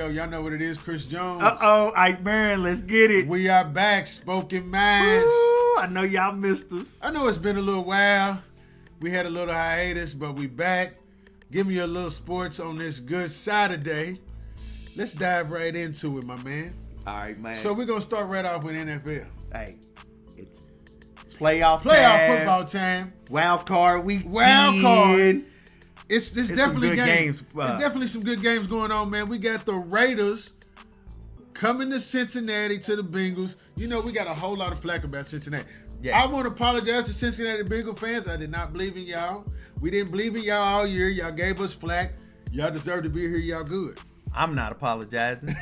Show. Y'all know what it is, Chris Jones. Ike Barron, let's get it. We are back, Spoken Minds. Woo, I know y'all missed us. I know it's been a little while. We had a little hiatus, but we back. Give me a little sports on this good Saturday. Let's dive right into it, my man. All right, man. So we're going to start right off with NFL. Hey, it's playoff football time. Wild card weekend. Wild card. It's definitely some good games. games. There's definitely some good games going on, man. We got the Raiders coming to Cincinnati to the Bengals. You know, we got a whole lot of flack about Cincinnati. Yeah. I want to apologize to Cincinnati Bengal fans. I did not believe in y'all. We didn't believe in y'all all year. Y'all gave us flack. Y'all deserve to be here. Y'all good. I'm not apologizing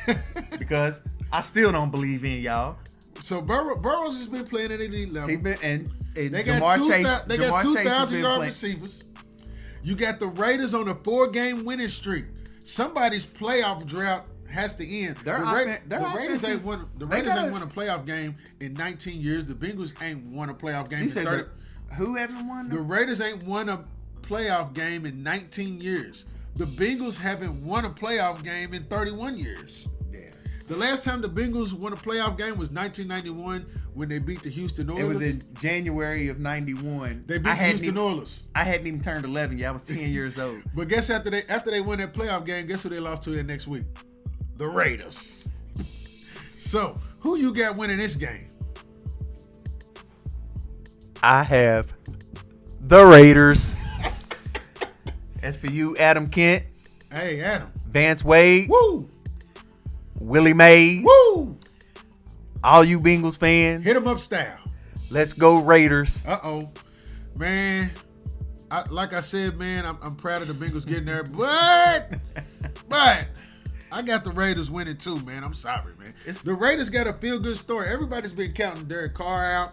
because I still don't believe in y'all. So Burrows has been playing at elite level. He been and they Jamar Chase. They got 2,000-yard receivers. You got the Raiders on a 4-game winning streak. Somebody's playoff drought has to end. The Raiders ain't won a playoff game in 19 years. The Bengals ain't won a playoff game in 30. Who haven't won? The Raiders ain't won a playoff game in 19 years. The Bengals haven't won a playoff game in 31 years. Yeah. The last time the Bengals won a playoff game was 1991 when they beat the Houston Oilers. It was in January of 91. They beat the Houston Oilers. I hadn't even turned 11 yet. I was 10 years old. But guess after they won that playoff game, guess who they lost to that next week? The Raiders. So, who you got winning this game? I have the Raiders. As for you, Adam Kent. Hey, Adam. Vance Wade. Woo! Willie Mays. Woo! All you Bengals fans. Hit them up style. Let's go Raiders. Uh-oh. Man, like I said, man, I'm proud of the Bengals getting there. But I got the Raiders winning too, man. I'm sorry, man. The Raiders got a feel-good story. Everybody's been counting Derek Carr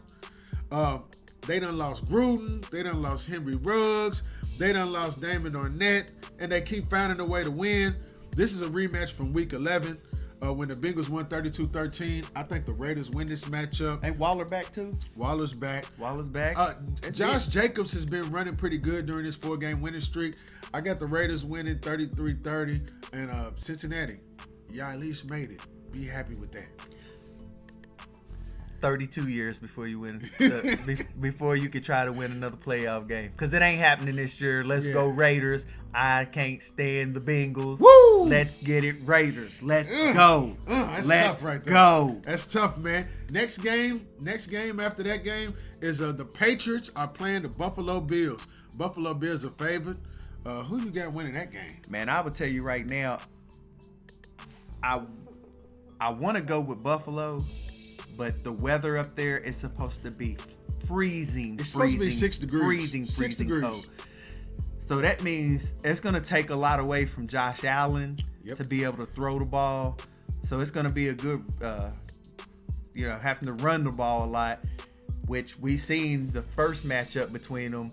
out. They done lost Gruden. They done lost Henry Ruggs. They done lost Damon Arnett. And they keep finding a way to win. This is a rematch from Week 11 when the Bengals won 32-13. I think the Raiders win this matchup. Ain't Waller back too? Waller's back. Josh Jacobs has been running pretty good during this 4-game winning streak. I got the Raiders winning 33-30. And Cincinnati, y'all at least made it. Be happy with that. 32 years before you win, before you could try to win another playoff game. Because it ain't happening this year. Let's go Raiders. I can't stand the Bengals. Woo! Let's get it, Raiders. Let's go. That's Let's tough right there. go. That's tough, man. Next game after that game is the Patriots are playing the Buffalo Bills. Buffalo Bills are favored. Who you got winning that game? Man, I would tell you right now, I want to go with Buffalo. But the weather up there is supposed to be freezing. It's supposed to be 6 degrees. Freezing cold. So that means it's going to take a lot away from Josh Allen to be able to throw the ball. So it's going to be a good, having to run the ball a lot, which we seen the first matchup between them.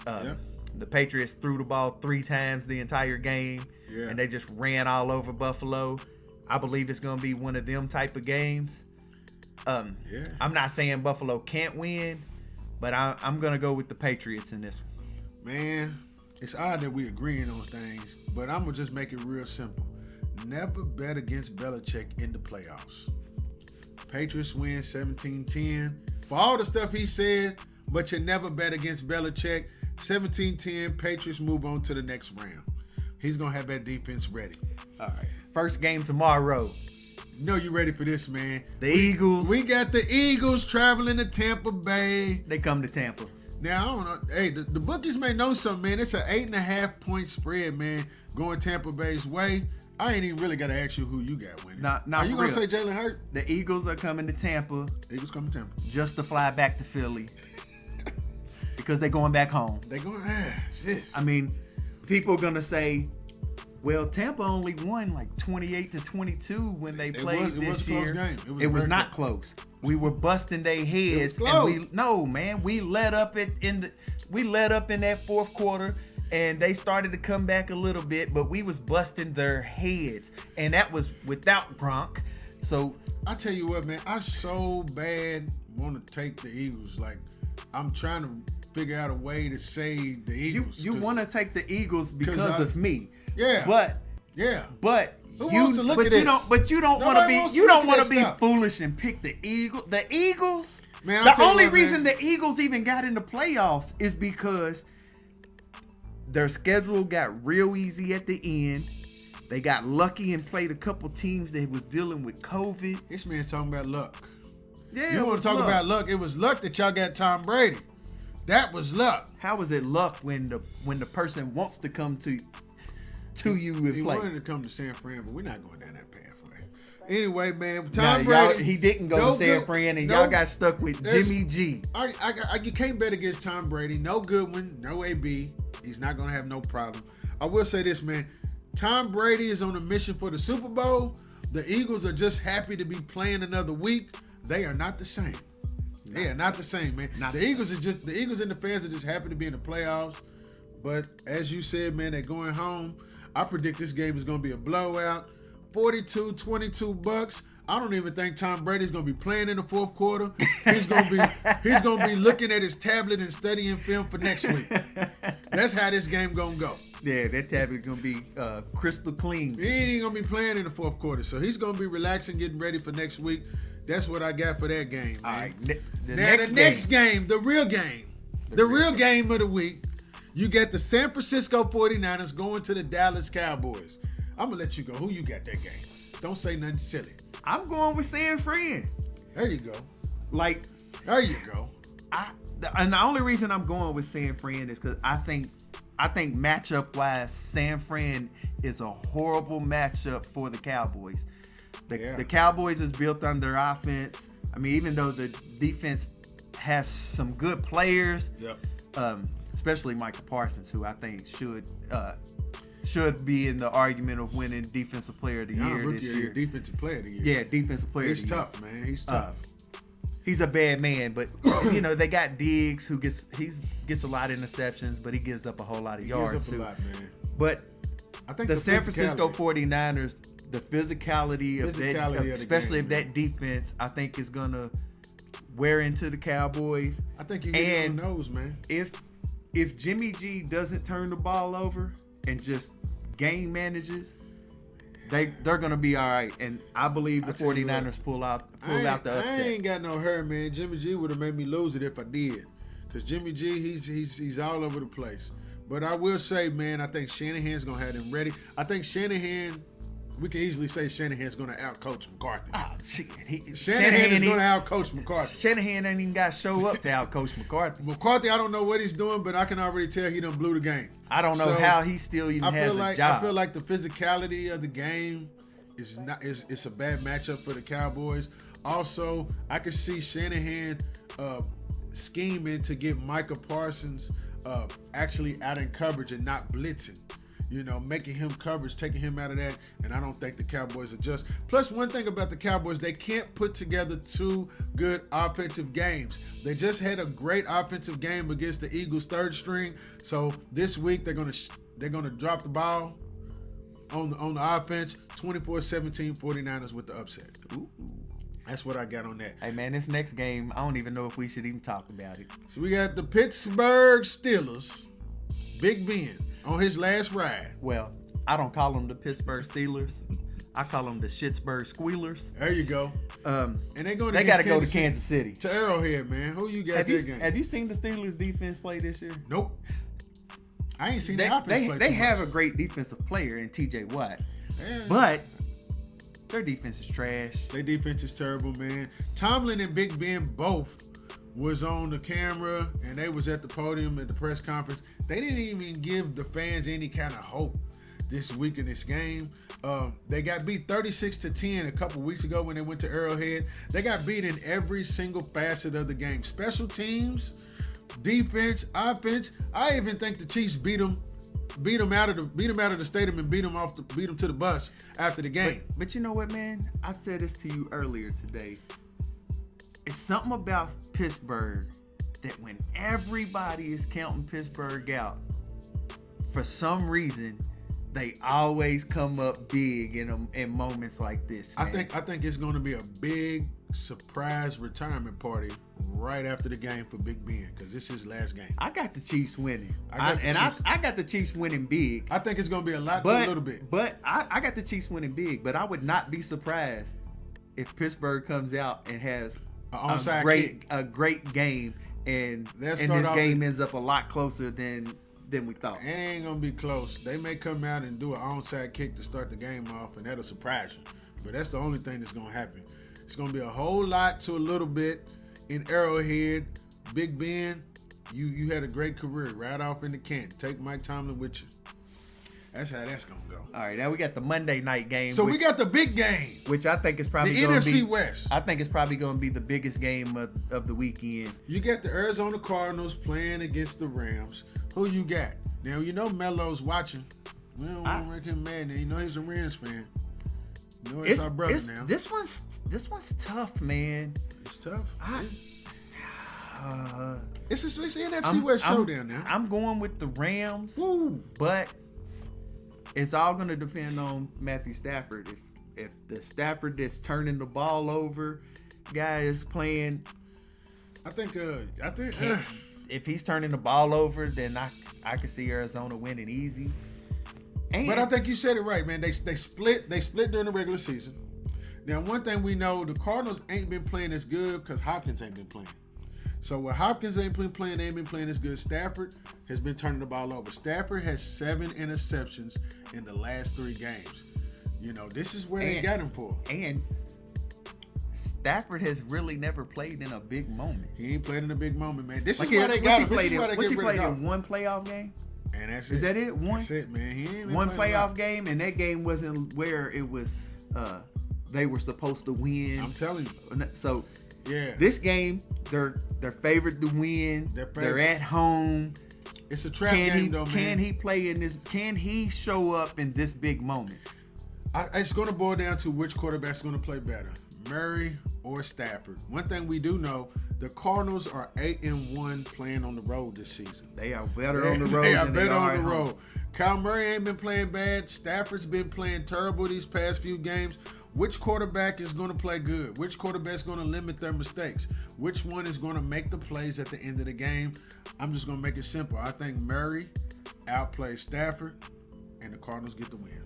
The Patriots threw the ball 3 times the entire game, and they just ran all over Buffalo. I believe it's going to be one of them type of games. I'm not saying Buffalo can't win, but I'm going to go with the Patriots in this one. Man, it's odd that we agreeing on things, but I'm going to just make it real simple. Never bet against Belichick in the playoffs. Patriots win 17-10. For all the stuff he said, but you never bet against Belichick. 17-10, Patriots move on to the next round. He's going to have that defense ready. All right. First game tomorrow. know you ready for this, man. The Eagles. We got the Eagles traveling to Tampa Bay. They come to Tampa. Now, I don't know. Hey, the bookies may know something, man. It's an 8.5 point spread, man, going Tampa Bay's way. I ain't even really got to ask you who you got winning. Are you going to say Jalen Hurts? The Eagles are coming to Tampa. Eagles coming to Tampa. Just to fly back to Philly. Because they're going back home. They're going, shit. I mean, people are going to say, well, Tampa only won like 28-22 when they played this year. It was not close. We were busting their heads, and we let up in that fourth quarter, and they started to come back a little bit, but we was busting their heads, and that was without Gronk. So I tell you what, man, I so bad want to take the Eagles. Like, I'm trying to figure out a way to save the Eagles. You want to take the Eagles because of me. Yeah. But Who wants to look at this? this? But you don't want to be foolish and pick the Eagles. The Eagles. Man, the only reason the Eagles even got in the playoffs is because their schedule got real easy at the end. They got lucky and played a couple teams that was dealing with COVID. This man's talking about luck. Yeah, you want to talk about luck? It was luck that y'all got Tom Brady. That was luck. How is it luck when the person wants to come to you and play? He wanted to come to San Fran, but we're not going down that pathway. Anyway, man, Tom Brady. He didn't go to San Fran, and y'all got stuck with Jimmy G. You can't bet against Tom Brady. No Goodwin, no AB. He's not going to have no problem. I will say this, man. Tom Brady is on a mission for the Super Bowl. The Eagles are just happy to be playing another week. They are not the same. They are not the same, man. The Eagles and the fans are just happy to be in the playoffs. But as you said, man, they're going home. I predict this game is going to be a blowout. 42-22 Bucks. I don't even think Tom Brady's going to be playing in the fourth quarter. He's going to be looking at his tablet and studying film for next week. That's how this game going to go. Yeah, that tablet's going to be crystal clean. He ain't going to be playing in the fourth quarter. So he's going to be relaxing, getting ready for next week. That's what I got for that game, man. All right, the next game, the real game. The real game of the week. You got the San Francisco 49ers going to the Dallas Cowboys. I'm going to let you go. Who you got that game? Don't say nothing silly. I'm going with San Fran. There you go. There you go. And the only reason I'm going with San Fran is because I think matchup-wise, San Fran is a horrible matchup for the Cowboys. The Cowboys is built on their offense. I mean, even though the defense has some good players, especially Micah Parsons, who I think should be in the argument of winning Defensive Player of the Year this year. Defensive Player of the Year. Yeah, Defensive Player of the Year. He's tough, man. He's tough. He's a bad man, but they got Diggs who gets a lot of interceptions, but he gives up a whole lot of yards too. Man. But I think the San Francisco 49ers, the physicality of that, especially of that defense, I think is gonna wear into the Cowboys. I think you get on the nose, man. If Jimmy G doesn't turn the ball over and just game manages, they're gonna be all right. And I believe the 49ers pull out the upset. I ain't got no hurt, man. Jimmy G would have made me lose it if I did, because Jimmy G he's all over the place. But I will say, man, I think Shanahan's gonna have them ready. I think Shanahan. We can easily say Shanahan's going to outcoach McCarthy. Oh, shit. Shanahan is going to outcoach McCarthy. Shanahan ain't even got to show up to outcoach McCarthy. McCarthy, I don't know what he's doing, but I can already tell he done blew the game. I don't know how he still even has a job. I feel like the physicality of the game is a bad matchup for the Cowboys. Also, I could see Shanahan scheming to get Micah Parsons actually out in coverage and not blitzing. Making him coverage, taking him out of that, and I don't think the Cowboys adjust. Plus, one thing about the Cowboys, they can't put together two good offensive games. They just had a great offensive game against the Eagles' third string, so this week they're gonna drop the ball on the offense. 24-17 49ers with the upset. Ooh. That's what I got on that. Hey, man, this next game, I don't even know if we should even talk about it. So we got the Pittsburgh Steelers, Big Ben, on his last ride. Well, I don't call them the Pittsburgh Steelers. I call them the Shittsburgh Squealers. There you go. And they got to go to Kansas City. To Arrowhead, man. Who you got that game? Have you seen the Steelers defense play this year? Nope. I ain't seen the offense play. They have a great defensive player in T.J. Watt, but their defense is trash. Their defense is terrible, man. Tomlin and Big Ben both was on the camera, and they was at the podium at the press conference. They didn't even give the fans any kind of hope this week in this game. They got beat 36-10 a couple weeks ago when they went to Arrowhead. They got beat in every single facet of the game. Special teams, defense, offense. I even think the Chiefs beat them out of the stadium and beat them to the bus after the game. But you know what, man? I said this to you earlier today. It's something about Pittsburgh that when everybody is counting Pittsburgh out, for some reason, they always come up big in moments like this, man. I think it's going to be a big surprise retirement party right after the game for Big Ben because this is his last game. I got the Chiefs winning. I got the Chiefs winning big. I think it's going to be a lot to a little bit. But I got the Chiefs winning big. But I would not be surprised if Pittsburgh comes out and has a great game and this game ends up a lot closer than we thought. It ain't going to be close. They may come out and do an onside kick to start the game off, and that'll surprise you. But that's the only thing that's going to happen. It's going to be a whole lot to a little bit in Arrowhead. Big Ben, you had a great career right off in the Canton. Take Mike Tomlin with you. That's how that's going to go. All right, now we got the Monday night game. So we got the big game. Which I think is probably the NFC West. I think it's probably going to be the biggest game of the weekend. You got the Arizona Cardinals playing against the Rams. Who you got? Now, you know Melo's watching. We don't want to make him mad now. You know he's a Rams fan. You know it's our brother now. This one's tough, man. It's tough. It's NFC West showdown now. I'm going with the Rams. Woo. But it's all going to depend on Matthew Stafford. If the Stafford that's turning the ball over guy is playing, I think if he's turning the ball over, then I can see Arizona winning easy. But I think you said it right, man. They split during the regular season. Now, one thing we know, the Cardinals ain't been playing as good because Hopkins ain't been playing. So when Hopkins ain't been playing, they ain't been playing as good. Stafford has been turning the ball over. Stafford has 7 interceptions in the last 3 games. You know, this is where they got him for. And Stafford has really never played in a big moment. He ain't played in a big moment, man. This is why they got him. What's he played in one playoff game? And that's it. Is that it? One? That's it, man. He ain't one playoff game, and that game wasn't where it was. They were supposed to win. I'm telling you. So, yeah, this game they're favored to win. They're at home. It's a trap game, though, man. Can he play in this? Can he show up in this big moment? It's going to boil down to which quarterback's going to play better, Murray or Stafford. One thing we do know. The Cardinals are 8-1 playing on the road this season. They are better on the road than they are on the road. Kyle Murray ain't been playing bad. Stafford's been playing terrible these past few games. Which quarterback is going to play good? Which quarterback is going to limit their mistakes? Which one is going to make the plays at the end of the game? I'm just going to make it simple. I think Murray outplays Stafford, and the Cardinals get the win.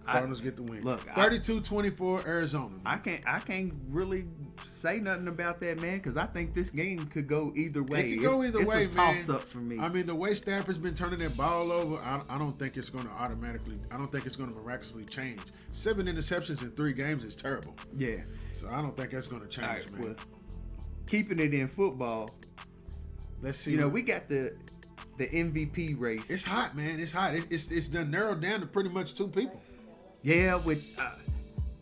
Cardinals get the win. Look, 32-24 Arizona. Man. I can't really say nothing about that, man, because I think this game could go either way. It could go either way, man. It's a toss-up for me. I mean, the way Stafford's been turning that ball over, I don't think it's going to I don't think it's going to miraculously change. 7 interceptions in 3 games is terrible. Yeah. So I don't think that's going to change, right, man. Well, keeping it in football, let's see. You know, we got the MVP race. It's hot, man. It's hot. It's done narrowed down to pretty much 2 people. Yeah, it's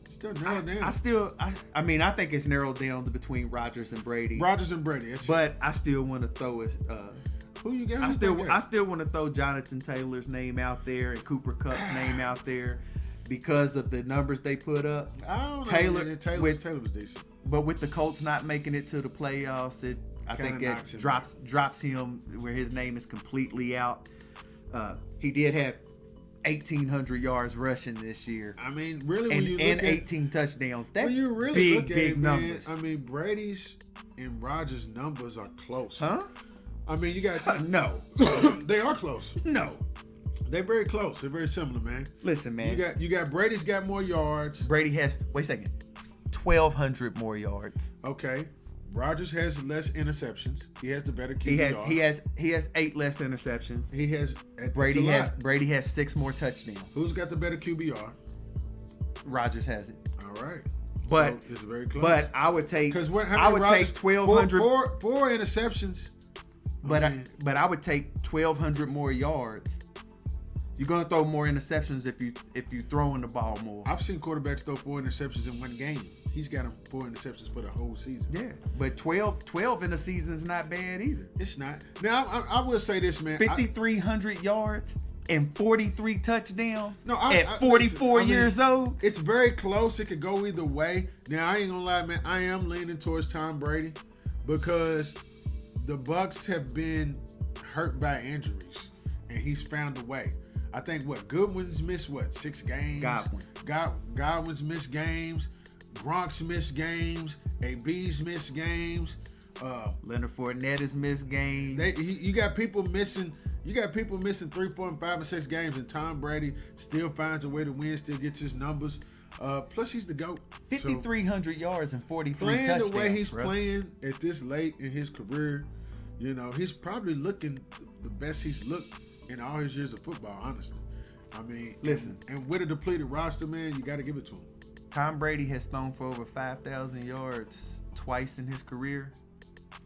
still narrowed down. I think it's narrowed down to between Rodgers and Brady. But I still want to throw it. Who you got? I still want to throw Jonathan Taylor's name out there and Cooper Kupp's name out there because of the numbers they put up. I don't know. Taylor was decent. But with the Colts not making it to the playoffs, I think it drops him where his name is completely out. He did have 1,800 yards rushing this year. I mean, really, when you look at 18 touchdowns. That's when you really big numbers. Man, I mean, Brady's and Rodgers' numbers are close. Huh? I mean, you got no. They are close. No. They're very close. They're very similar, man. Listen, man. You got Brady's got more yards. Brady has 1,200 more yards. Okay. Rodgers has less interceptions. He has the better QBR. He has 8 less interceptions. He has Brady has 6 more touchdowns. Who's got the better QBR? Rodgers has it. All right. But so it's very close. But I would take take 1,200 four interceptions. But I would take 1,200 more yards. You're gonna throw more interceptions if you throwing the ball more. I've seen quarterbacks throw 4 interceptions in one game. He's got him 4 interceptions for the whole season. Yeah, but 12 in a season is not bad either. It's not. Now I will say this, man. 5,300 yards and 43 touchdowns. No, at 44 years old. It's very close. It could go either way. Now I ain't gonna lie, man. I am leaning towards Tom Brady because the Bucs have been hurt by injuries, and he's found a way. I think Goodwin's missed 6 games. Godwin's missed games. Gronk's missed games. AB's missed games. Leonard Fournette has missed games. You got people missing. You got people missing 3, 4, and 5, and 6 games, and Tom Brady still finds a way to win. Still gets his numbers. Plus, he's the GOAT. 5,300 yards and 43 playing touchdowns. The way he's playing at this late in his career, he's probably looking the best he's looked in all his years of football. Honestly, I mean, listen, and with a depleted roster, man, you got to give it to him. Tom Brady has thrown for over 5,000 yards twice in his career.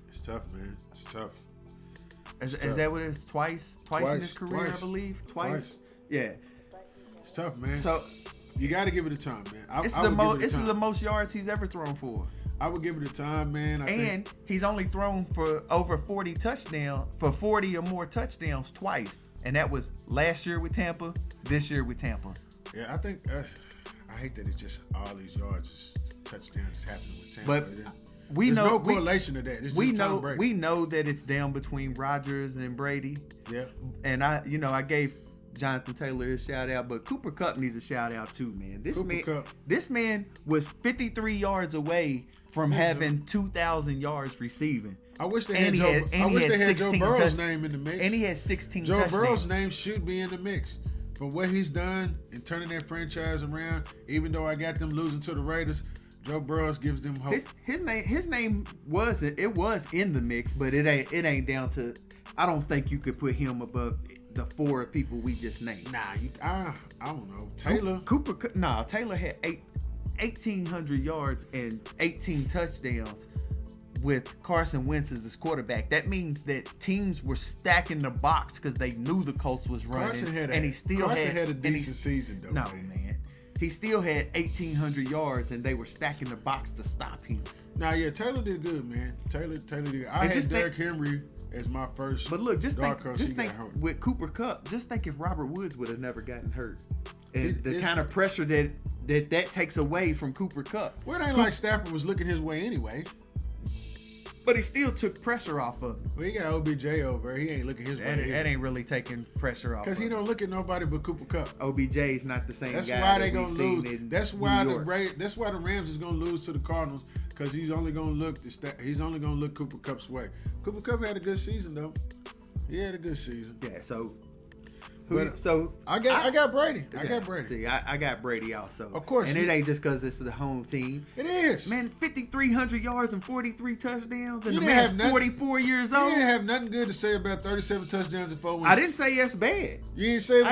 It's tough, man. It's tough. Is that what it is? Twice in his career, I believe. Twice. Yeah. It's tough, man. So you got to give it a time, man. This is the most yards he's ever thrown for. I would give it a time, man. And he's only thrown for over 40 touchdowns, for 40 or more touchdowns twice, and that was last year with Tampa, this year with Tampa. Yeah, I think I hate that it's just all these yards, touchdowns, just happening with Tampa. But there's no correlation to that. It's just Tom Brady. We know that it's down between Rodgers and Brady. Yeah. And I gave Jonathan Taylor his shout out, but Cooper Kupp needs a shout out too, man. This man was 53 yards away from having 2,000 yards receiving. I wish they had Joe Burrow's name in the mix. And he had 16 touchdowns. Joe Burrow's name should be in the mix. For what he's done in turning their franchise around, even though I got them losing to the Raiders, Joe Burrow gives them hope. His name was in the mix, but it ain't down to. I don't think you could put him above the 4 people we just named. Nah, I don't know. Taylor Taylor had 1,800 yards and 18 touchdowns with Carson Wentz as his quarterback. That means that teams were stacking the box because they knew the Colts was running, and he still had a decent season though. No, man. He still had 1,800 yards, and they were stacking the box to stop him. Nah, yeah, Taylor did good, man. Taylor did good. I had Derrick Henry as my first. But look, just think with Cooper Kupp. Just think if Robert Woods would have never gotten hurt, and the kind of pressure that takes away from Cooper Kupp. Well, it ain't like Stafford was looking his way anyway. But he still took pressure off of him. Well, he got OBJ over. He ain't looking his way. That ain't really taking pressure off. Because he don't look at nobody but Cooper Kupp. OBJ is not the same guy. That's why they gonna lose. That's why the Rams is gonna lose to the Cardinals. Because he's only gonna look Cooper Kupp's way. Cooper Kupp had a good season though. He had a good season. Yeah. So I got Brady. I got Brady. See, I got Brady also. Of course. And it ain't just because it's the home team. It is. Man, 5,300 yards and 43 touchdowns, and the man's 44 years old. You didn't have nothing good to say about 37 touchdowns and 4 wins. I didn't say it's bad. You didn't say it's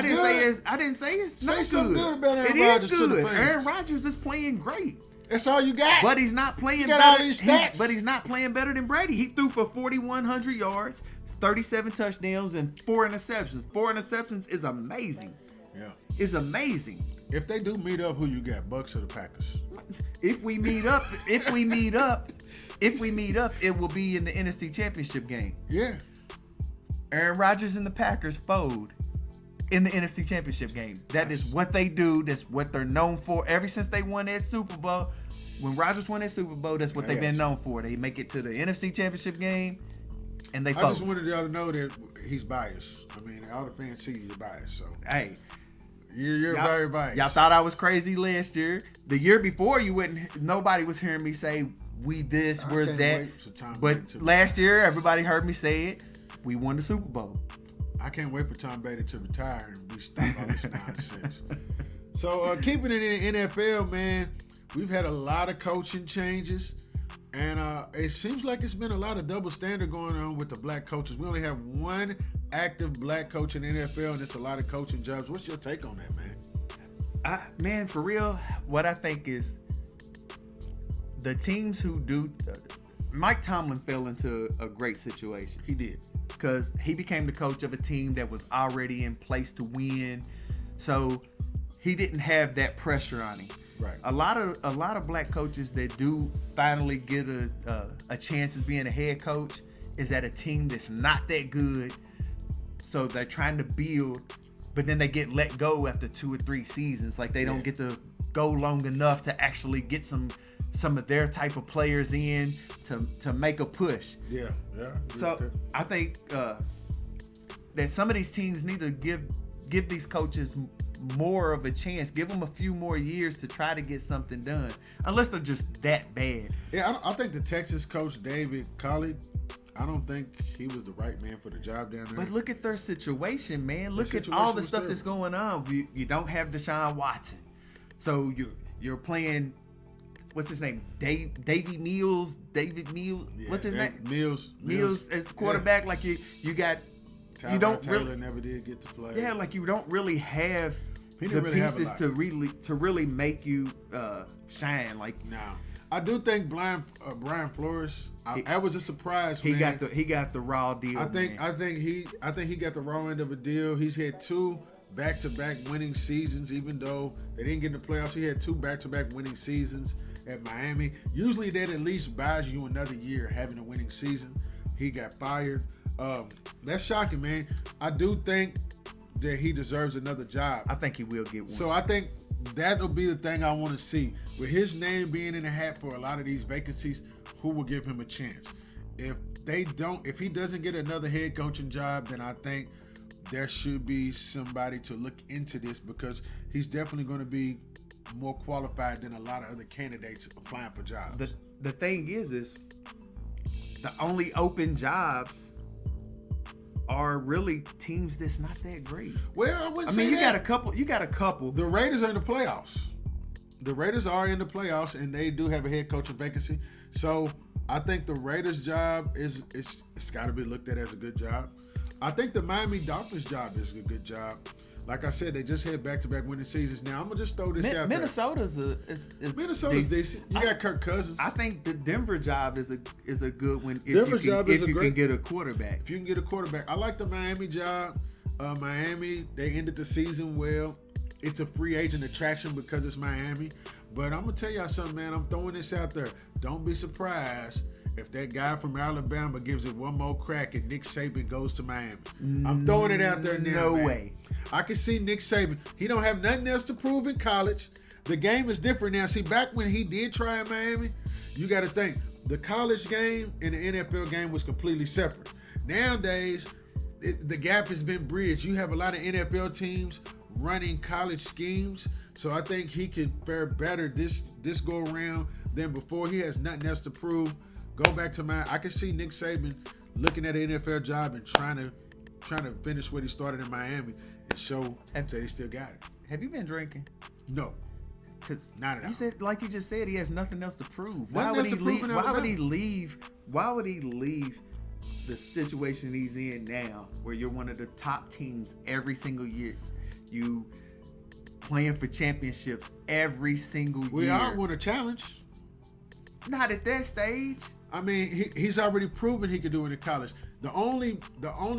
good? I didn't say it's not good. Say something good about Aaron Rodgers. It is good. Aaron Rodgers is playing great. That's all you got. But he's not playing better. All these stats. But he's not playing better than Brady. He threw for 4,100 yards, 37 touchdowns, and 4 interceptions. 4 interceptions is amazing. Yeah. It's amazing. If they do meet up, who you got, Bucks or the Packers? If we meet up, it will be in the NFC Championship game. Yeah. Aaron Rodgers and the Packers fold in the NFC Championship game. That is what they do. That's what they're known for. Ever since they won that Super Bowl, when Rodgers won that Super Bowl, that's what they've been known for. They make it to the NFC Championship game, and they fold. I just wanted y'all to know that he's biased. I mean, all the fans see you're biased. So hey, you're very biased. Y'all thought I was crazy last year. The year before, nobody was hearing me say we this, we're that. But last year, everybody heard me say it. We won the Super Bowl. I can't wait for Tom Brady to retire and we stop all this nonsense. So keeping it in the NFL, man, we've had a lot of coaching changes. And it seems like it's been a lot of double standard going on with the black coaches. We only have one active black coach in the NFL, and it's a lot of coaching jobs. What's your take on that, man? Man, for real, what I think is the teams who do... Mike Tomlin fell into a great situation. He did. Because he became the coach of a team that was already in place to win. So he didn't have that pressure on him. Right. A lot of black coaches that do finally get a chance at being a head coach is at a team that's not that good. So they're trying to build, but then they get let go after 2 or 3 seasons. Like they don't get to go long enough to actually get some of their type of players in to make a push. Yeah. So I think that some of these teams need to give give these coaches more of a chance. Give them a few more years to try to get something done, unless they're just that bad. Yeah, I think the Texas coach David Culley, I don't think he was the right man for the job down there. But look at their situation, man. Look at all the stuff that's going on. You don't have Deshaun Watson, so you're playing. What's his name? David Mills. Yeah, what's his name? Mills as the quarterback. Yeah. Like you got. You don't Taylor really never did get to play. Yeah, like you don't really have the pieces to really make you shine. Like now, I do think Brian Flores. That was a surprise. He got the raw deal. I think he got the raw end of a deal. He's had 2 back-to-back winning seasons, even though they didn't get in the playoffs. He had 2 back-to-back winning seasons at Miami. Usually, that at least buys you another year having a winning season. He got fired. That's shocking, man. I do think that he deserves another job. I think he will get one. So I think that'll be the thing I want to see. With his name being in the hat for a lot of these vacancies, who will give him a chance? If he doesn't get another head coaching job, then I think there should be somebody to look into this, because he's definitely going to be more qualified than a lot of other candidates applying for jobs. The thing is the only open jobs are really teams that's not that great. Well, I wouldn't say you that. You got a couple. The Raiders are in the playoffs. The Raiders are in the playoffs, and they do have a head coaching vacancy. So I think the Raiders' job it's got to be looked at as a good job. I think the Miami Dolphins' job is a good job. Like I said, they just had back-to-back winning seasons. Now I'm gonna just throw this out there. Minnesota's decent. You got Kirk Cousins. I think the Denver job is a good one. Denver's job is if you can get a quarterback. If you can get a quarterback, I like the Miami job. Miami, they ended the season well. It's a free agent attraction because it's Miami. But I'm gonna tell y'all something, man. I'm throwing this out there. Don't be surprised if that guy from Alabama gives it one more crack and Nick Saban goes to Miami. I'm throwing it out there now. No man. way. I can see Nick Saban. He don't have nothing else to prove in college. The game is different now. See, back when he did try in Miami, you got to think the college game and the NFL game was completely separate. Nowadays, the gap has been bridged. You have a lot of NFL teams running college schemes, so I think he could fare better this go around than before. He has nothing else to prove. Go back to I can see Nick Saban looking at an NFL job and trying to finish what he started in Miami and show that he still got it. Have you been drinking? No, because not at all. You said, like you just said, he has nothing else to prove. Why would he leave? Why would he leave the situation he's in now, where you're one of the top teams every single year? You playing for championships every single year. We all want a challenge. Not at that stage. I mean, he's already proven he could do it in college. The only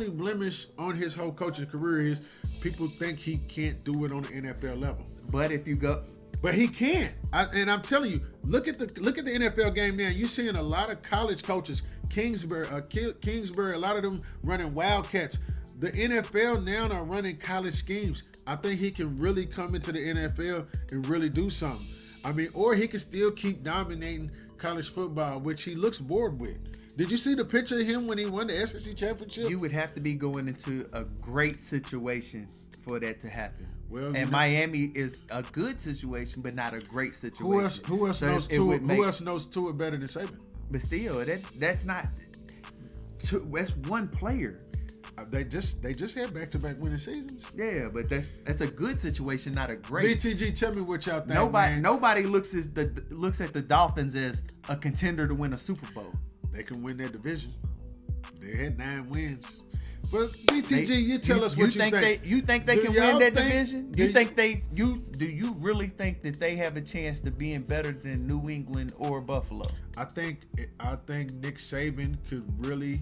blemish on his whole coaching career is people think he can't do it on the NFL level. But if you go, but he can. And I'm telling you, look at the NFL game now. You're seeing a lot of college coaches, Kingsbury, a lot of them running Wildcats. The NFL now are running college schemes. I think he can really come into the NFL and really do something. I mean, or he can still keep dominating college football, which he looks bored with. Did you see the picture of him when he won the SEC championship? You would have to be going into a great situation for that to happen. Well, and Miami is a good situation, but not a great situation. Who else knows Tua better than Saban? But still, that's not. That's one player. They just had back-to-back winning seasons. Yeah, but that's a good situation, not a great. BTG, tell me what y'all think. Nobody looks at the Dolphins as a contender to win a Super Bowl. They can win their division. They had 9 wins. But BTG, you tell us what you think. You think they can win that division? Do you really think that they have a chance to being better than New England or Buffalo? I think Nick Saban could really.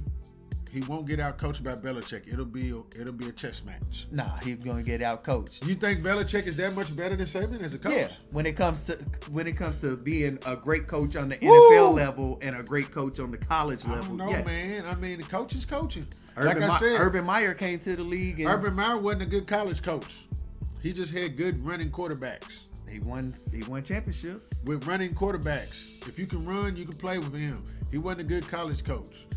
He won't get out coached by Belichick. It'll be a chess match. Nah, he's gonna get out coached. You think Belichick is that much better than Saban as a coach? Yeah. When it comes to being a great coach on the NFL level and a great coach on the college level, I don't know, yes. man. I mean, the coach is coaching. Urban Meyer came to the league. And Urban Meyer wasn't a good college coach. He just had good running quarterbacks. He won championships with running quarterbacks. If you can run, you can play with him. He wasn't a good college coach.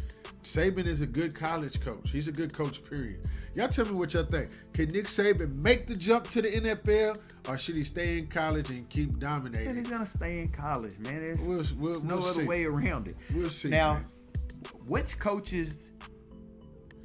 Saban is a good college coach. He's a good coach, period. Y'all tell me what y'all think. Can Nick Saban make the jump to the NFL, or should he stay in college and keep dominating? And he's gonna stay in college, man. There's we'll no other way around it. We'll see. Now, man. which coaches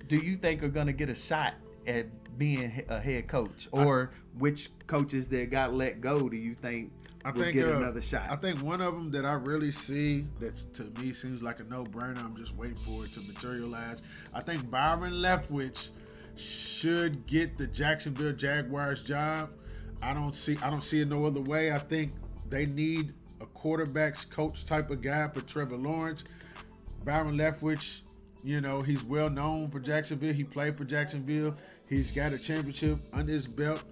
do you think are gonna get a shot at being a head coach, or which coaches that got let go do you think will get another shot? I think one of them that I really see that to me seems like a no-brainer. I'm just waiting for it to materialize. I think Byron Leftwich should get the Jacksonville Jaguars job. I don't see it no other way. I think they need a quarterbacks coach type of guy for Trevor Lawrence. Byron Leftwich, he's well known for Jacksonville. He played for Jacksonville. He's got a championship under his belt.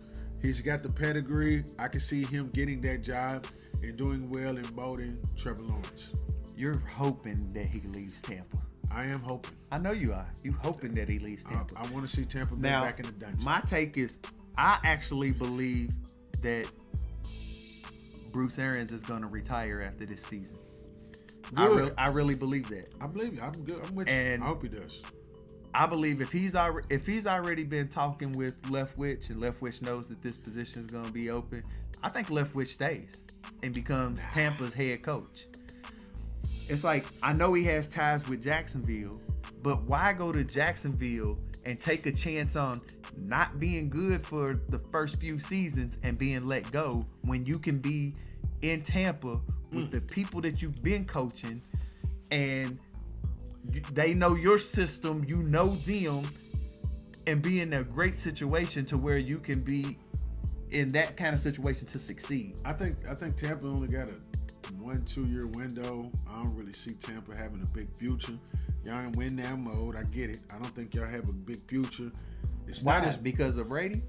He's got the pedigree. I can see him getting that job and doing well in molding Trevor Lawrence. You're hoping that he leaves Tampa. I am hoping. I know you are. You hoping that he leaves Tampa. I want to see Tampa Bay back in the dungeon. My take is, I actually believe that Bruce Arians is going to retire after this season. I really believe that. I believe you. I'm good. I'm with you. I hope he does. I believe if he's already been talking with Leftwich, and Leftwich knows that this position is going to be open, I think Leftwich stays and becomes Tampa's head coach. It's like, I know he has ties with Jacksonville, but why go to Jacksonville and take a chance on not being good for the first few seasons and being let go when you can be in Tampa with the people that you've been coaching, and they know your system, you know them, and be in a great situation to where you can be in that kind of situation to succeed. I think Tampa only got a 1-2 year window. I don't really see Tampa having a big future. Y'all in win now mode. I get it. I don't think y'all have a big future. It's Why? not as because of Brady?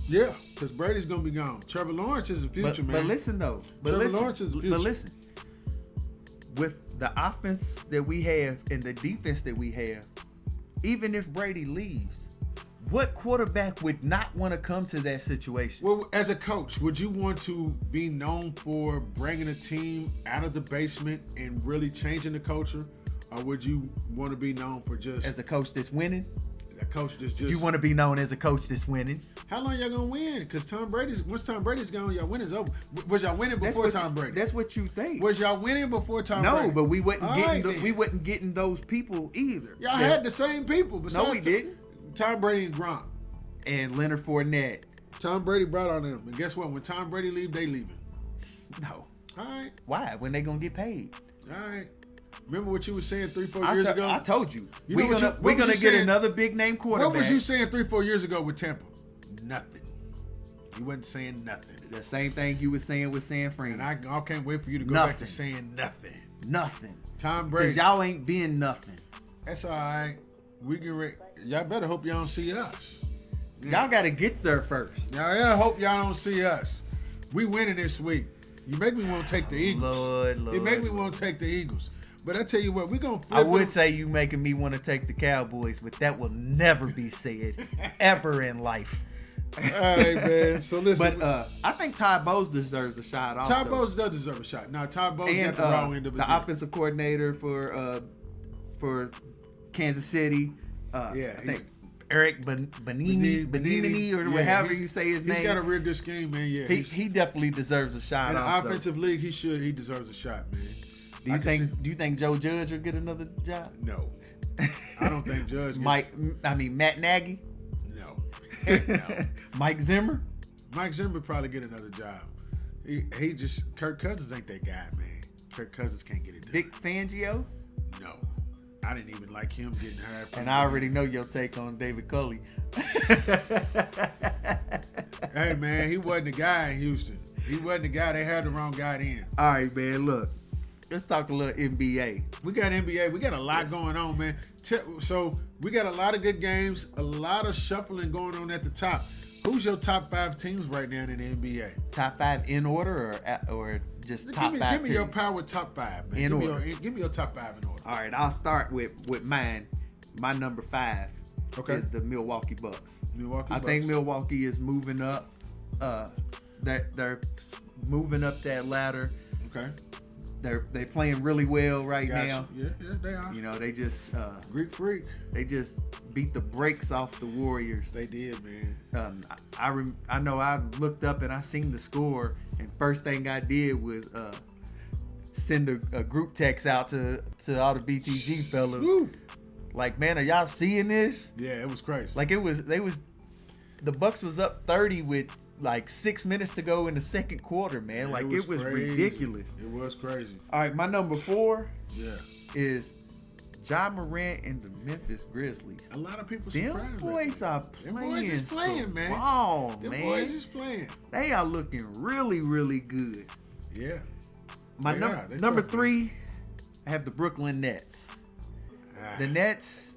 Yeah, because Brady's gonna be gone. Trevor Lawrence is the future, man. But listen though. Lawrence is the future. But listen. With the offense that we have and the defense that we have, even if Brady leaves, what quarterback would not want to come to that situation? Well, as a coach, would you want to be known for bringing a team out of the basement and really changing the culture? Or would you want to be known for just... As a coach that's winning? A coach that's just... You want to be known as a coach that's winning? How long y'all going to win? Because once Tom Brady's gone, y'all winning's over. Was y'all winning before Tom Brady? That's what you think. Was y'all winning before Tom Brady? No, but we wasn't getting those people either. Y'all had the same people. No, we didn't. Tom Brady and Gronk. And Leonard Fournette. Tom Brady brought on them. And guess what? When Tom Brady leave, they leaving. No. All right. Why? When they going to get paid? All right. Remember what you were saying 3-4 years ago? I told you. We're going to get another big name quarterback. What was you saying 3-4 years ago with Tampa? Nothing. You wasn't saying nothing. The same thing you were saying with San Fran. And I can't wait for you to go back to saying nothing. Nothing. Tom Brady. Because y'all ain't being nothing. That's all right. We get ready. Y'all better hope y'all don't see us. Yeah. Y'all got to get there first. Y'all gotta hope y'all don't see us. We winning this week. You make me want to take the Eagles. Lord. You make me want to take the Eagles. But I tell you what, we're going to flip I would say you making me want to take the Cowboys, but that will never be said ever in life. All right, man. So listen. But I think Todd Bowles deserves a shot also. Todd Bowles does deserve a shot. Now, Todd Bowles got the wrong end of it. The offensive coordinator for Kansas City. I think Eric Benini or however you say his name. He's got a real good scheme, man. Yeah, he definitely deserves a shot. In the also. offensive league, he deserves a shot, man. Do you think Joe Judge will get another job? No, I don't think Judge. Matt Nagy. No. Mike Zimmer. Mike Zimmer probably get another job. He just Kirk Cousins ain't that guy, man. Kirk Cousins can't get it done. Vic Fangio. No, I didn't even like him getting hired. And I already know your take on David Culley. Hey man, he wasn't the guy in Houston. He wasn't the guy. They had the wrong guy in. All right, man. Look. Let's talk a little NBA. We got NBA. We got a lot going on, man. So we got a lot of good games, a lot of shuffling going on at the top. Who's your top 5 teams right now in the NBA? Top 5 in order or just top 5? Give me your power top 5, man. In order. Give me your top 5 in order. All right, I'll start with mine. My number 5 is the Milwaukee Bucks. I think Milwaukee is moving up. They're moving up that ladder. Okay. They playing really well right now. Yeah, they are. You know, they just Greek freak. They just beat the brakes off the Warriors. They did, man. I know I looked up and I seen the score, and first thing I did was send a group text out to all the BTG fellas. Woo. Like, man, are y'all seeing this? Yeah, it was crazy. Like the Bucks was up 30 with like 6 minutes to go in the second quarter, man. Like, it was ridiculous. It was crazy. All right, my number 4 is Ja Morant and the Memphis Grizzlies. a lot of people Them surprised. boys are playing playing, man. ball, Them man. boys is playing. They are looking really, really good. Yeah. My They number tough, 3, I have the Brooklyn Nets. The Nets,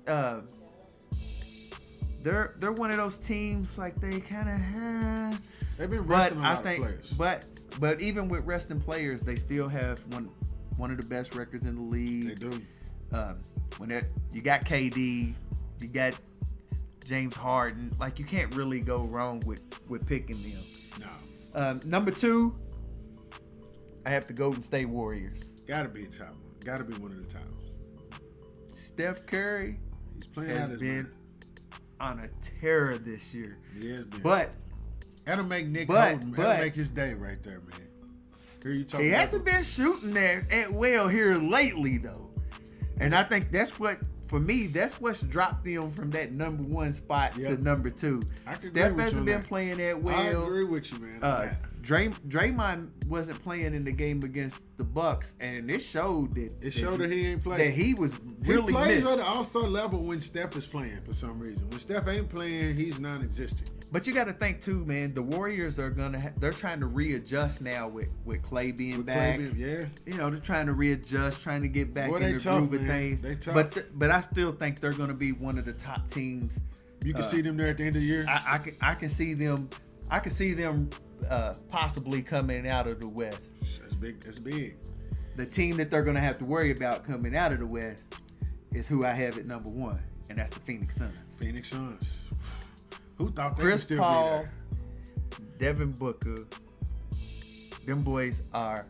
they're one of those teams, like, they kind of they've been resting a lot of players. But even with resting players, they still have one of the best records in the league. They do. You got KD, you got James Harden, like, you can't really go wrong with picking them. No. Number 2, I have the Golden State Warriors. Gotta be a top one. Gotta be one of the top. Steph Curry has been on a tear this year. He has been. But that'll make that'll make his day right there, man. Hear you talking. He hasn't been shooting at well here lately, though. And I think that's what's dropped them from that number 1 spot to number 2. Steph hasn't been playing that well. I agree with you, man. Draymond wasn't playing in the game against the Bucks, and it showed that he ain't playing. That he was really he plays missed. on the all-star level when Steph is playing for some reason. When Steph ain't playing, he's non-existent. But you got to think too, man. The Warriors are they're trying to readjust now with Clay being back. Yeah. You know, they're trying to readjust, trying to get back in the groove of things. They tough. But I still think they're going to be one of the top teams. You can see them there at the end of the year. I can see them. I can see them possibly coming out of the West. That's big. That's big. The team that they're going to have to worry about coming out of the West is who I have at number 1, and that's the Phoenix Suns. Phoenix Suns. Who thought they Chris could still Paul, be there? Devin Booker, them boys are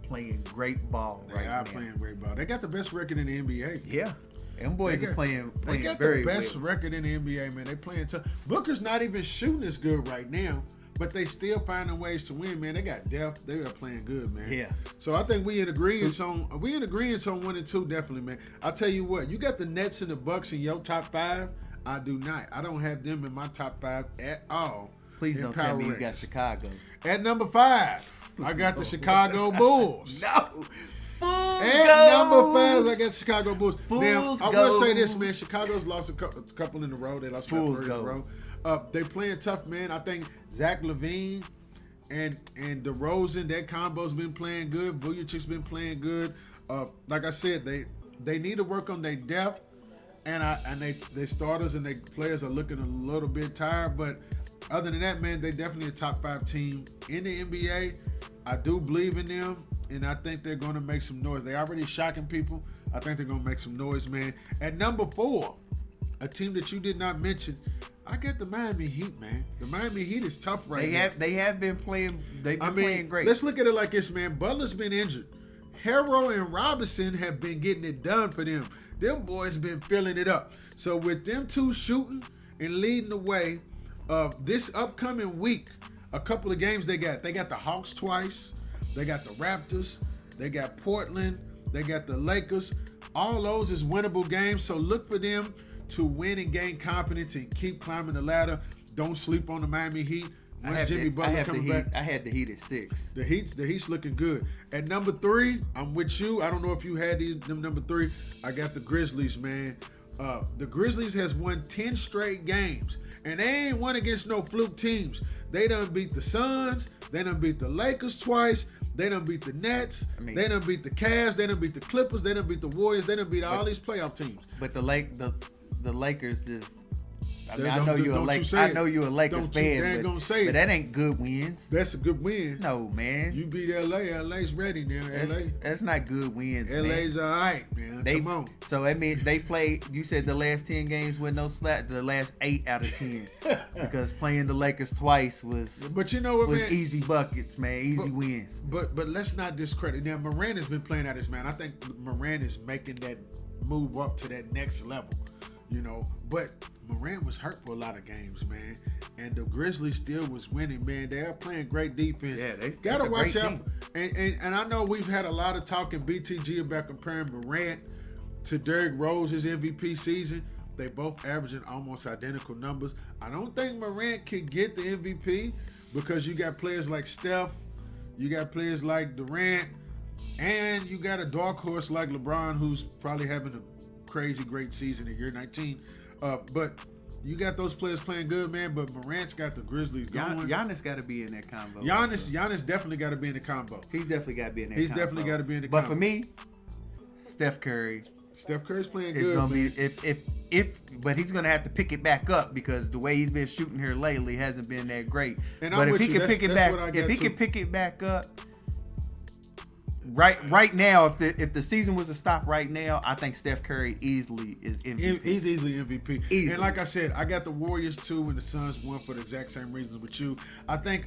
playing great ball right now. They are playing great ball. They got the best record in the NBA. Yeah. Them boys are playing They got very the best well. record in the NBA, man. They playing tough. Booker's not even shooting as good right now, but they still finding ways to win, man. They got depth. They are playing good, man. Yeah. So I think we in agreement on 1 and 2, definitely, man. I'll tell you what, you got the Nets and the Bucks in your top 5. I do not. I don't have them in my top 5 at all. Please don't tell me you got Chicago. At number 5, I got the Chicago Bulls. No. At number 5, I got Chicago Bulls. Fools now, I will say this, man. Chicago's lost a couple in a row. They lost about 3 in a row. They playing tough, man. I think Zach LaVine and DeRozan, that combo's been playing good. Vujicic's been playing good. Like I said, they need to work on their depth. And they starters and their players are looking a little bit tired. But other than that, man, they definitely a top 5 team in the NBA. I do believe in them, and I think they're going to make some noise. They already shocking people. I think they're going to make some noise, man. At number 4, a team that you did not mention, I get the Miami Heat, man. The Miami Heat is tough right now. They have been playing. They've been playing great. Let's look at it like this, man. Butler's been injured. Harrow and Robinson have been getting it done for them. Them boys been filling it up. So with them two shooting and leading the way, this upcoming week, a couple of games they got the Hawks twice, they got the Raptors, they got Portland, they got the Lakers. All those is winnable games. So look for them to win and gain confidence and keep climbing the ladder. Don't sleep on the Miami Heat. Once Jimmy Butler coming back, I had the Heat at 6. The Heat's looking good. At number 3, I'm with you. I don't know if you had them number 3. I got the Grizzlies, man. The Grizzlies has won 10 straight games, and they ain't won against no fluke teams. They done beat the Suns. They done beat the Lakers twice. They done beat the Nets. They done beat the Cavs. They done beat the Clippers. They done beat the Warriors. They done beat all these playoff teams. But the Lakers is, I mean, I know you're a Lakers fan, but that ain't good wins. That's a good win. No, man. You beat LA. LA's ready now. That's not good wins, man. LA's all right, man. Come on. So, I mean, they played, you said the last 10 games with no slap, the last 8 out of 10. Because playing the Lakers twice was, but you know what, was man? Easy buckets, man. Easy wins. But let's not discredit. Now, Morant has been playing out his man. I think Morant is making that move up to that next level, you know. But Morant was hurt for a lot of games, man. And the Grizzlies still was winning, man. They are playing great defense. Yeah, they gotta watch out. And I know we've had a lot of talk in BTG about comparing Morant to Derrick Rose's MVP season. They both averaging almost identical numbers. I don't think Morant can get the MVP because you got players like Steph, you got players like Durant, and you got a dark horse like LeBron, who's probably having a crazy great season in year 19. But you got those players playing good, man. But Morant's got the Grizzlies going. Giannis got to be in that combo. Giannis definitely got to be in the combo. He's definitely got to be in that He's combo. definitely got to be in the combo. But for me, Steph Curry. Steph Curry's playing it's good. Gonna be but he's gonna have to pick it back up because the way he's been shooting here lately hasn't been that great. But if he can pick it back up, right now, if the season was to stop right now, I think Steph Curry easily is MVP. He's easily MVP. Easily. And like I said, I got the Warriors too, and the Suns won for the exact same reasons with you. I think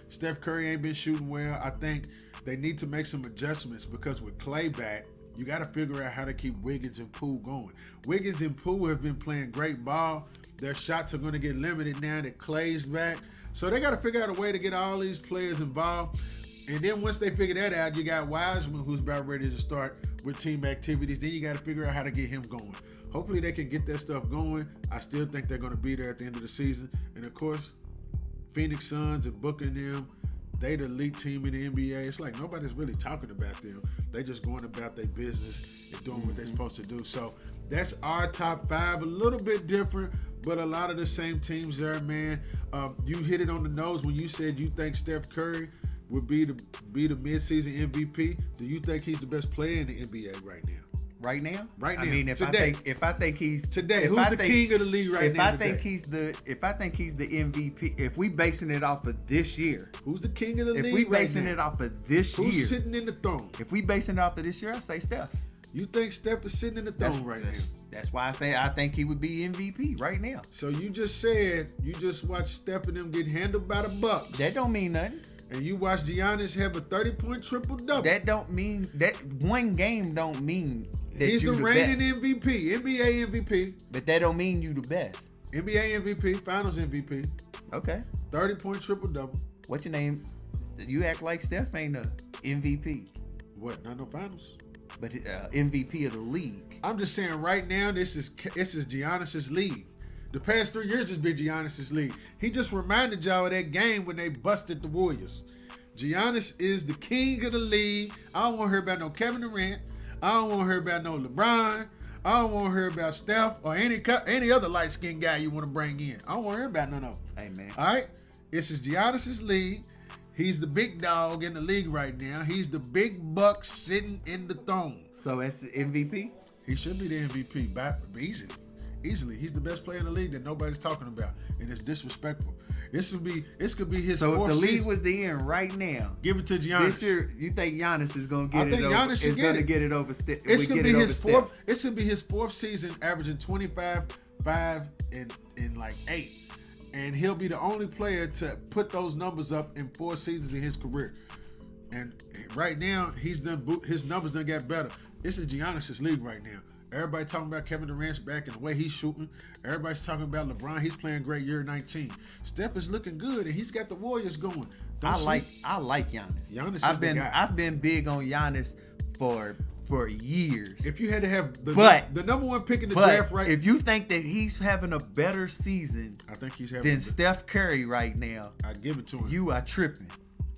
Steph Curry ain't been shooting well. I think they need to make some adjustments because with Klay back, you got to figure out how to keep Wiggins and Poole going. Wiggins and Poole have been playing great ball. Their shots are going to get limited now that Klay's back. So they got to figure out a way to get all these players involved. And then once they figure that out, you got Wiseman, who's about ready to start with team activities. Then you got to figure out how to get him going. Hopefully they can get that stuff going. I still think they're going to be there at the end of the season. And of course, Phoenix Suns and booking them. They the elite team in the NBA. It's like nobody's really talking about them. They just going about their business and doing what they're supposed to do. So that's our top 5. A little bit different, but a lot of the same teams there, man. You hit it on the nose when you said you think Steph Curry would be the midseason MVP. Do you think he's the best player in the NBA right now? Right now? Right now. I mean, if I think he's today, who's the king of the league right now? If I think he's the MVP, if we basing it off of this year, who's the king of the league? If we basing it off of this year, who's sitting in the throne? If we basing it off of this year, I say Steph. You think Steph is sitting in the throne right now? That's why I think he would be MVP right now. So you just said you just watched Steph and them get handled by the Bucks. That don't mean nothing. And you watched Giannis have a 30-point triple-double. That don't mean that one game don't mean that he's you the reigning MVP, NBA MVP. But that don't mean you the best. NBA MVP, Finals MVP. Okay. 30-point triple-double. What's your name? You act like Steph ain't a MVP. What? Not no Finals. But MVP of the league. I'm just saying right now this is Giannis's league. The past 3 years has been Giannis's league. He just reminded y'all of that game when they busted the Warriors. Giannis is the king of the league. I don't want to hear about no Kevin Durant. I don't want to hear about no LeBron. I don't want to hear about Steph or any other light-skinned guy you want to bring in. I don't want to hear about none of them. Hey, man. All right? This is Giannis's league. He's the big dog in the league right now. He's the big buck sitting in the throne. So that's the MVP? He should be the MVP easily. He's the best player in the league that nobody's talking about, and it's disrespectful. This could be his. So if the league season, was to end right now, give it to Giannis. This year, you think Giannis is going to get it? I think Giannis should get it over. It's going to be his fourth. It should be his 4th season, averaging 25, 5, and like 8, and he'll be the only player to put those numbers up in 4 seasons in his career. And right now, his numbers done got better. This is Giannis's league right now. Everybody talking about Kevin Durant's back and the way he's shooting. Everybody's talking about LeBron. He's playing great year 19. Steph is looking good, and he's got the Warriors going. I like Giannis. Giannis is the guy. I've been big on Giannis for years. If you had to have the number 1 pick in the draft, right? If you think that he's having a better season, I think he's having than Steph Curry right now, I give it to him. You are tripping.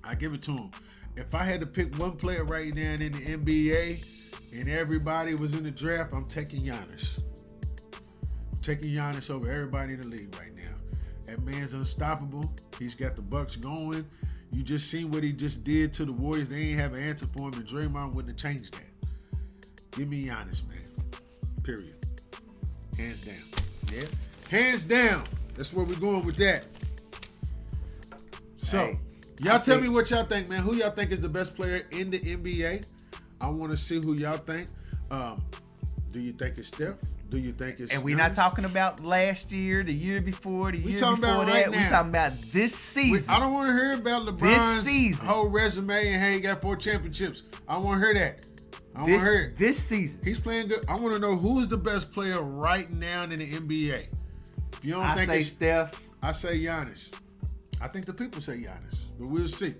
I give it to him. If I had to pick one player right now in the NBA, and everybody was in the draft, I'm taking Giannis. Taking Giannis over everybody in the league right now. That man's unstoppable. He's got the Bucks going. You just seen what he just did to the Warriors. They ain't have an answer for him, and Draymond wouldn't have changed that. Give me Giannis, man. Period. Hands down. Yeah. Hands down. That's where we're going with that. So, Hey, y'all tell me what y'all think, man. Who y'all think is the best player in the NBA? I want to see who y'all think. Do you think it's Steph? Do you think it's And we're not talking about last year, the year before, the year talking before about that. right We're now. talking about this season. I don't want to hear about LeBron's whole resume and hey, he got 4 championships. I want to hear that. I want to hear it. This season. He's playing good. I want to know who's the best player right now in the NBA. If you don't think say it's Steph. I say Giannis. I think the people say Giannis, but we'll see.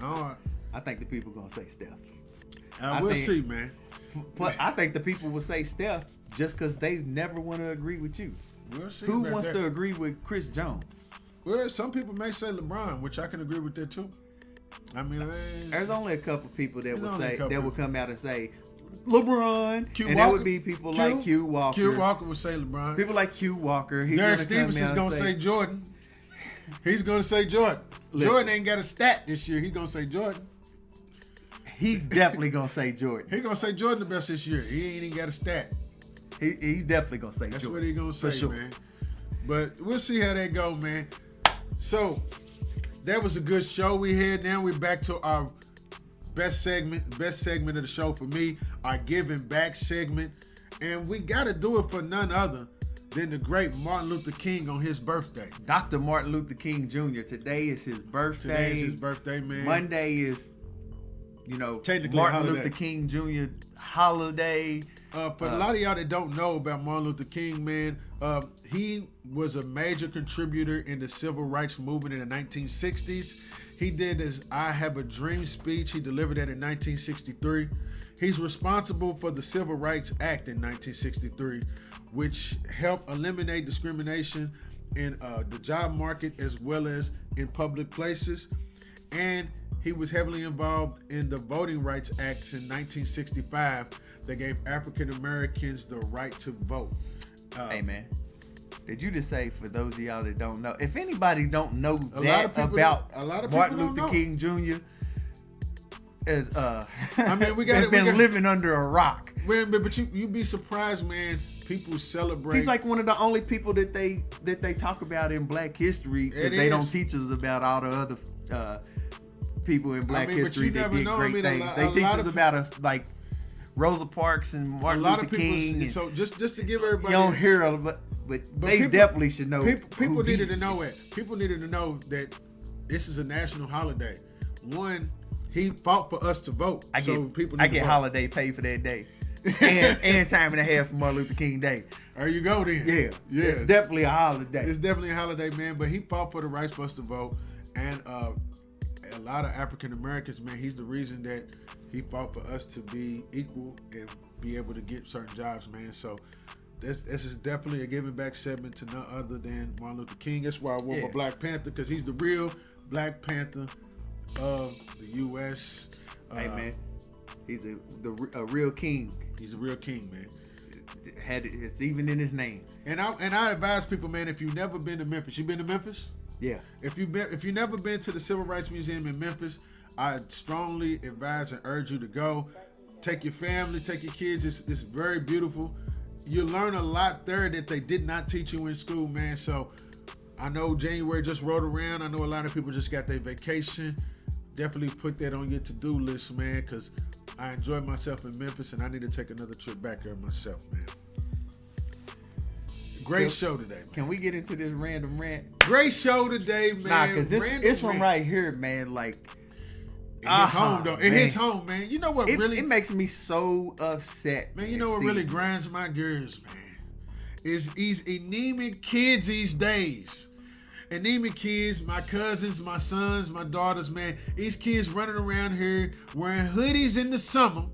I think the people going to say Steph. We'll see, man. But I think the people will say Steph just because they never want to agree with you. We'll see. Who wants to agree with Chris Jones? Well, some people may say LeBron, which I can agree with that too. I mean, there's only a couple people that will say that will come out and say LeBron, and there would be people like Q Walker. Q Walker would say LeBron. People like Q Walker. Derek Stevenson's gonna say Jordan. He's gonna say Jordan. Jordan ain't got a stat this year. He's gonna say Jordan. He's definitely gonna say Jordan. He's gonna say Jordan the best this year. He ain't even got a stat. He's definitely gonna say That's Jordan. what he's gonna say, sure. man. But we'll see how that go, man. So that was a good show we had. Now we're back to our best segment of the show for me, our giving back segment. And we gotta do it for none other than the great Martin Luther King on his birthday. Dr. Martin Luther King Jr. Today is his birthday. Today is his birthday, man. Monday is, technically Martin Luther King Jr. holiday. For a lot of y'all that don't know about Martin Luther King, man, he was a major contributor in the civil rights movement in the 1960s. He did his I Have a Dream speech. He delivered that in 1963. He's responsible for the Civil Rights Act in 1963, which helped eliminate discrimination in the job market as well as in public places. And he was heavily involved in the Voting Rights Act in 1965 that gave African Americans the right to vote. Hey, man. Did you just say, for those of y'all that don't know, if anybody don't know that about Martin Luther King Jr., is we got been living under a rock. Man, but you be surprised, man. People celebrate. He's like one of the only people that they talk about in Black history, because they don't teach us about all the other people in Black history that did great things. They teach us about like Rosa Parks and Martin Luther King. So just to give everybody, you don't hear of it, but they people, definitely should know. People needed to know it. People needed to know that this is a national holiday. One, he fought for us to vote. I get holiday pay for that day, and time and a half for Martin Luther King Day. There you go, then. Yeah, it's definitely a holiday. It's definitely a holiday, man. But he fought for the rights for us to vote, and a lot of African Americans, man. He's the reason that he fought for us to be equal and be able to get certain jobs, man. So this is definitely a giving back segment to none other than Martin Luther King. That's why I wore my Black Panther, because he's the real Black Panther of the U.S. Hey, man, he's a real king. He's a real king, man. It's even in his name. And I advise people, man, if you've never been to Memphis, you been to Memphis? Yeah. If you've never been to the Civil Rights Museum in Memphis, I strongly advise and urge you to go. Take your family, take your kids. It's very beautiful. You learn a lot there that they did not teach you in school, man. So I know January just rolled around. I know a lot of people just got their vacation. Definitely put that on your to-do list, man, because I enjoyed myself in Memphis and I need to take another trip back there myself, man. Great show today, man. Can we get into this random rant? Great show today, man. Nah, because this one right here, man, like... It hits home, though. It hits home, man. You know what really... It makes me so upset. Man, you know what really grinds my gears, man? Is these anemic kids these days. Anemic kids, my cousins, my sons, my daughters, man. These kids running around here wearing hoodies in the summer,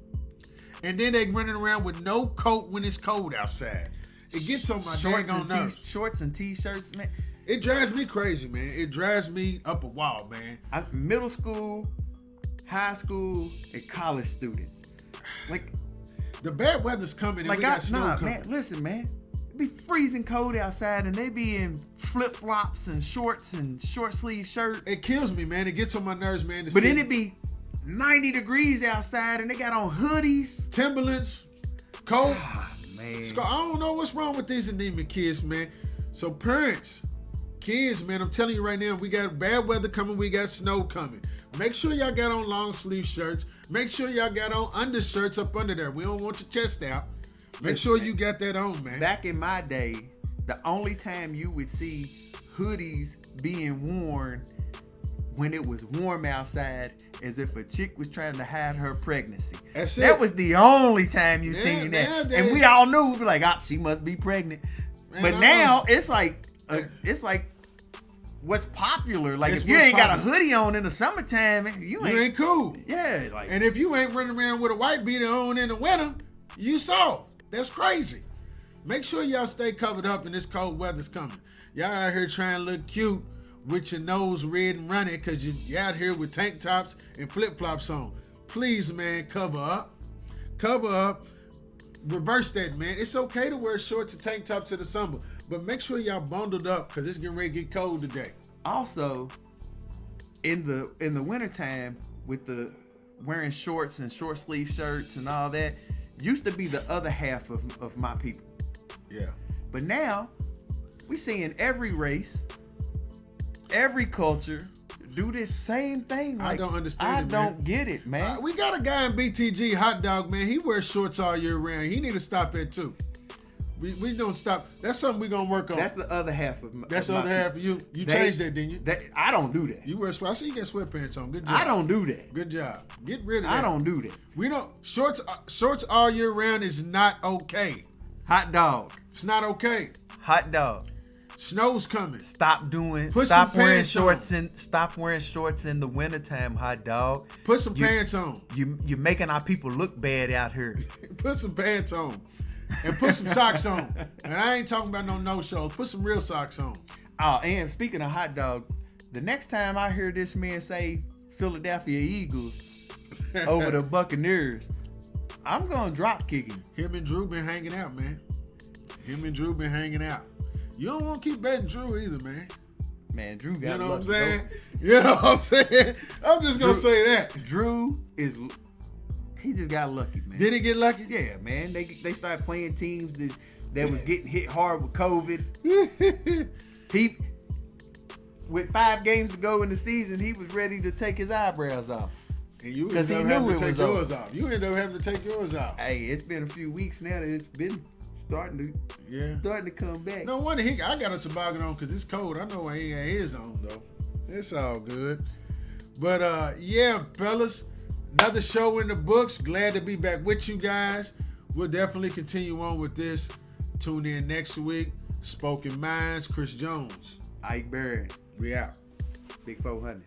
and then they running around with no coat when it's cold outside. It gets on my daggone nerves. Shorts and t-shirts, man. It drives me crazy, man. It drives me up a wall, man. Middle school, high school, and college students. Like, the bad weather's coming, and we got snow coming. Man, listen, man. It be freezing cold outside, and they be in flip-flops and shorts and short-sleeve shirts. It kills me, man. It gets on my nerves, man. But then it be 90 degrees outside, and they got on hoodies. Timberlands, coat. Man. I don't know what's wrong with these anemic kids, man. So parents, kids, man, I'm telling you right now, we got bad weather coming. We got snow coming. Make sure y'all got on long sleeve shirts. Make sure y'all got on undershirts up under there. We don't want your chest out. Make sure you got that on, man. Back in my day, the only time you would see hoodies being worn when it was warm outside is if a chick was trying to hide her pregnancy. That's it. That was the only time you seen that. And we all knew, we'd be like, she must be pregnant. Man, but now it's like what's popular. Like if you ain't got a hoodie on in the summertime, you ain't cool. Yeah. Like, and if you ain't running around with a white beater on in the winter, you soft. That's crazy. Make sure y'all stay covered up and this cold weather's coming. Y'all out here trying to look cute with your nose red and running because you out here with tank tops and flip-flops on. Please, man, cover up. Cover up. Reverse that, man. It's okay to wear shorts and tank tops in the summer, but make sure y'all bundled up because it's getting ready to get cold today. Also, in the wintertime, with the wearing shorts and short sleeve shirts and all that, used to be the other half of my people. Yeah. But now, we seeing every race, every culture do this same thing. Like, I don't understand I don't get it, man. We got a guy in BTG, Hot Dog, man. He wears shorts all year round. He need to stop it too. We don't stop. That's something we gonna work on. That's the other half of my. That's the other half of you. You changed that, didn't you? I don't do that. You wear sweat. I see you got sweatpants on. Good job. I don't do that. Good job. Get rid of that. I don't do that. We don't. Shorts all year round is not okay. Hot dog. It's not okay. Hot dog. Snow's coming. Stop wearing shorts in the wintertime, hot dog. Put some pants on. You're making our people look bad out here. Put some pants on. And put some socks on. And I ain't talking about no-shows. Put some real socks on. Oh, and speaking of hot dog, the next time I hear this man say Philadelphia Eagles over the Buccaneers, I'm going to drop kick him. Him and Drew been hanging out, man. You don't want to keep betting Drew either, man. Man, Drew got You know lucky. what I'm saying? You know what I'm saying? I'm just going to say that. Drew he just got lucky, man. Did he get lucky? Yeah, man. They started playing teams that was getting hit hard with COVID. He, with 5 games to go in the season, he was ready to take his eyebrows off. Because he knew it was yours off. You ended up having to take yours off. Hey, it's been a few weeks now that it's been starting to come back. No wonder I got a toboggan on because it's cold. I know he ain't his on though. It's all good. But yeah, fellas, another show in the books. Glad to be back with you guys. We'll definitely continue on with this. Tune in next week. Spoken Minds, Chris Jones. Ike Barrett. We out. Big 400.